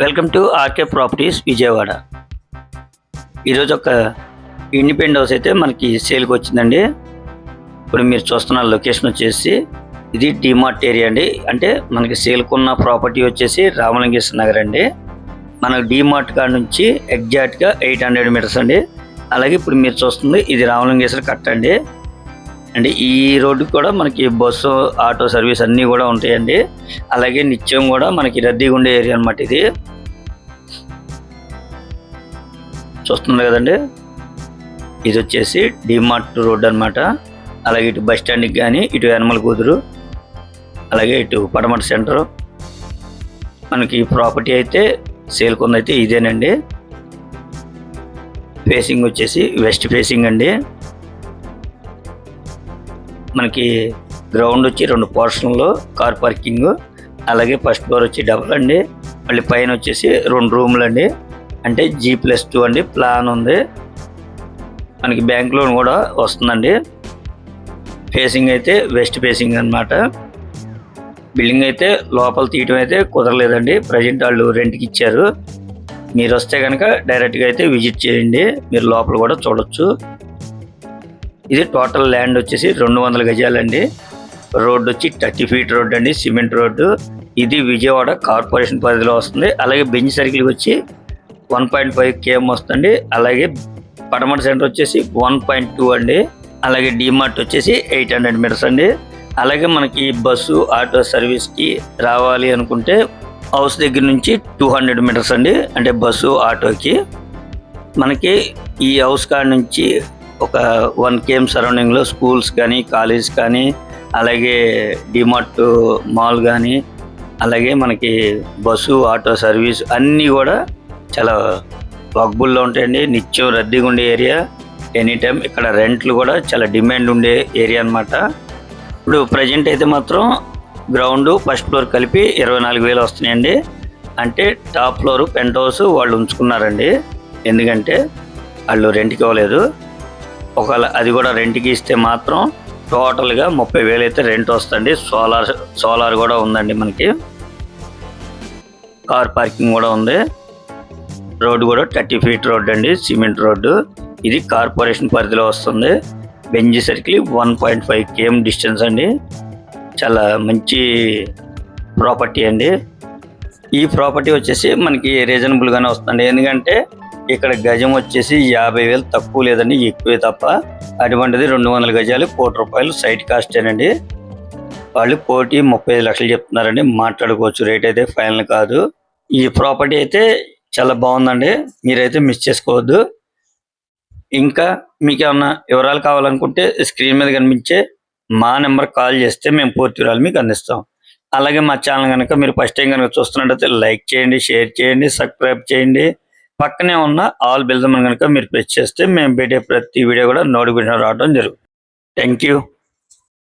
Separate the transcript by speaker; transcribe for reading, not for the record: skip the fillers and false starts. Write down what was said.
Speaker 1: Welcome to RK properties Vijayawada. ఈరోజు ఒక independent house అయితే మనకి సేల్కి వచ్చిందండి. ఇప్పుడు మీరు చూస్తున్న లొకేషన్ వచ్చేసి ఇది డిమార్ట్ ఏరియా అండి. అంటే మనకి సేల్కున్న ప్రాపర్టీ వచ్చేసి రామలింగేశ్వర నగర్ అండి. మనకు డిమార్ట్ కాడ నుంచి ఎగ్జాక్ట్గా 800 మీటర్స్ అండి. అలాగే ఇప్పుడు మీరు చూస్తుంది ఇది రామలింగేశ్వర కట్ట అండి. అంటే ఈ రోడ్డు కూడా మనకి బస్సు ఆటో సర్వీస్ అన్నీ కూడా ఉంటాయండి. అలాగే నిత్యం కూడా మనకి రద్దీగా ఉండే ఏరియా అనమాట. ఇది చూస్తున్నారు కదండి, ఇది వచ్చేసి డిమార్ట్ రోడ్ అనమాట. అలాగే ఇటు బస్ స్టాండ్కి కానీ ఇటు యనమల కుదురు, అలాగే ఇటు పడమట సెంటర్ మనకి ప్రాపర్టీ అయితే సేల్కొంది అయితే ఇదేనండి. ఫేసింగ్ వచ్చేసి వెస్ట్ ఫేసింగ్ అండి. మనకి గ్రౌండ్ వచ్చి 2 పోర్షన్లో కార్ పార్కింగ్, అలాగే ఫస్ట్ ఫ్లోర్ వచ్చి డబుల్ అండి. మళ్ళీ పైన వచ్చేసి 2 రూమ్లు అండి. అంటే G+2 అండి. ప్లాన్ ఉంది, మనకి బ్యాంక్ లోన్ కూడా వస్తుందండి. ఫేసింగ్ అయితే వెస్ట్ ఫేసింగ్ అనమాట. బిల్డింగ్ అయితే లోపల తీయటం అయితే కుదరలేదండి. ప్రజెంట్ వాళ్ళు రెంట్కి ఇచ్చారు. మీరు వస్తే కనుక డైరెక్ట్గా అయితే విజిట్ చేయండి, మీరు లోపల కూడా చూడొచ్చు. ఇది టోటల్ ల్యాండ్ వచ్చేసి 200 గజాలండి. రోడ్డు వచ్చి 30 ఫీట్ రోడ్డు అండి, సిమెంట్ రోడ్డు. ఇది విజయవాడ కార్పొరేషన్ పరిధిలో వస్తుంది. అలాగే బెంచ్ సర్కిల్కి వచ్చి 1.5 km వస్తుంది. అలాగే పడమట సెంటర్ వచ్చేసి 1.2 అండి. అలాగే డిమార్ట్ వచ్చేసి 800 మీటర్స్ అండి. అలాగే మనకి బస్సు ఆటో సర్వీస్కి రావాలి అనుకుంటే హౌస్ దగ్గర నుంచి 200 మీటర్స్ అండి. అంటే బస్సు ఆటోకి మనకి ఈ హౌస్ కాడ నుంచి ఒక 1 km సరౌండింగ్లో స్కూల్స్ కానీ కాలేజ్ కానీ అలాగే డిమార్ట్ మాల్ కానీ అలాగే మనకి బస్సు ఆటో సర్వీస్ అన్నీ కూడా చాలా వాక్బుల్లో ఉంటాయండి. నిత్యం రద్దీగా ఉండే ఏరియా. ఎనీ టైం ఇక్కడ రెంట్లు కూడా చాలా డిమాండ్ ఉండే ఏరియా అనమాట. ఇప్పుడు ప్రజెంట్ అయితే మాత్రం గ్రౌండ్ ఫస్ట్ ఫ్లోర్ కలిపి 24,000 వస్తున్నాయండి. అంటే టాప్ ఫ్లోర్ పెంట్ హౌస్ వాళ్ళు ఉంచుకున్నారండి, ఎందుకంటే వాళ్ళు రెంట్కి ఇవ్వలేదు. ఒకవేళ అది కూడా రెంట్కి ఇస్తే మాత్రం టోటల్గా 30,000 అయితే రెంట్ వస్తుంది. సోలార్ కూడా ఉందండి. మనకి కార్ పార్కింగ్ కూడా ఉంది. రోడ్డు కూడా 30 ఫీట్ రోడ్డు అండి, సిమెంట్ రోడ్డు. ఇది కార్పొరేషన్ పరిధిలో వస్తుంది. బెంజ్ సర్కిల్ 1.5 km డిస్టెన్స్ అండి. చాలా మంచి ప్రాపర్టీ అండి. ఈ ప్రాపర్టీ వచ్చేసి మనకి రీజనబుల్గానే వస్తుంది, ఎందుకంటే ఇక్కడ గజం వచ్చేసి 50,000 తక్కువ లేదండి, ఎక్కువే తప్ప. అటువంటిది 200 గజాలు ₹1,00,00,000 సైట్ కాస్టేనండి. వాళ్ళు కోటి 35 లక్షలు చెప్తున్నారండి. మాట్లాడుకోవచ్చు, రేట్ అయితే ఫైనల్ కాదు. ఈ ప్రాపర్టీ అయితే చాలా బాగుందండి, మీరైతే మిస్ చేసుకోవద్దు. ఇంకా మీకు ఏమన్నా వివరాలు కావాలనుకుంటే స్క్రీన్ మీద కనిపించే మా నెంబర్ కాల్ చేస్తే మేము పూర్తి వివరాలు మీకు అందిస్తాం. అలాగే మా ఛానల్ కనుక మీరు ఫస్ట్ టైం కనుక చూస్తున్నట్టయితే లైక్ చేయండి, షేర్ చేయండి, సబ్స్క్రైబ్ చేయండి. పక్కనే ఉన్న ఆల్ బెల్ కనుక మీరు ప్రెస్ చేస్తే మేము పెట్టే ప్రతి వీడియో కూడా నోటిఫికేషన్ రావడం జరుగుతుంది. Thank you.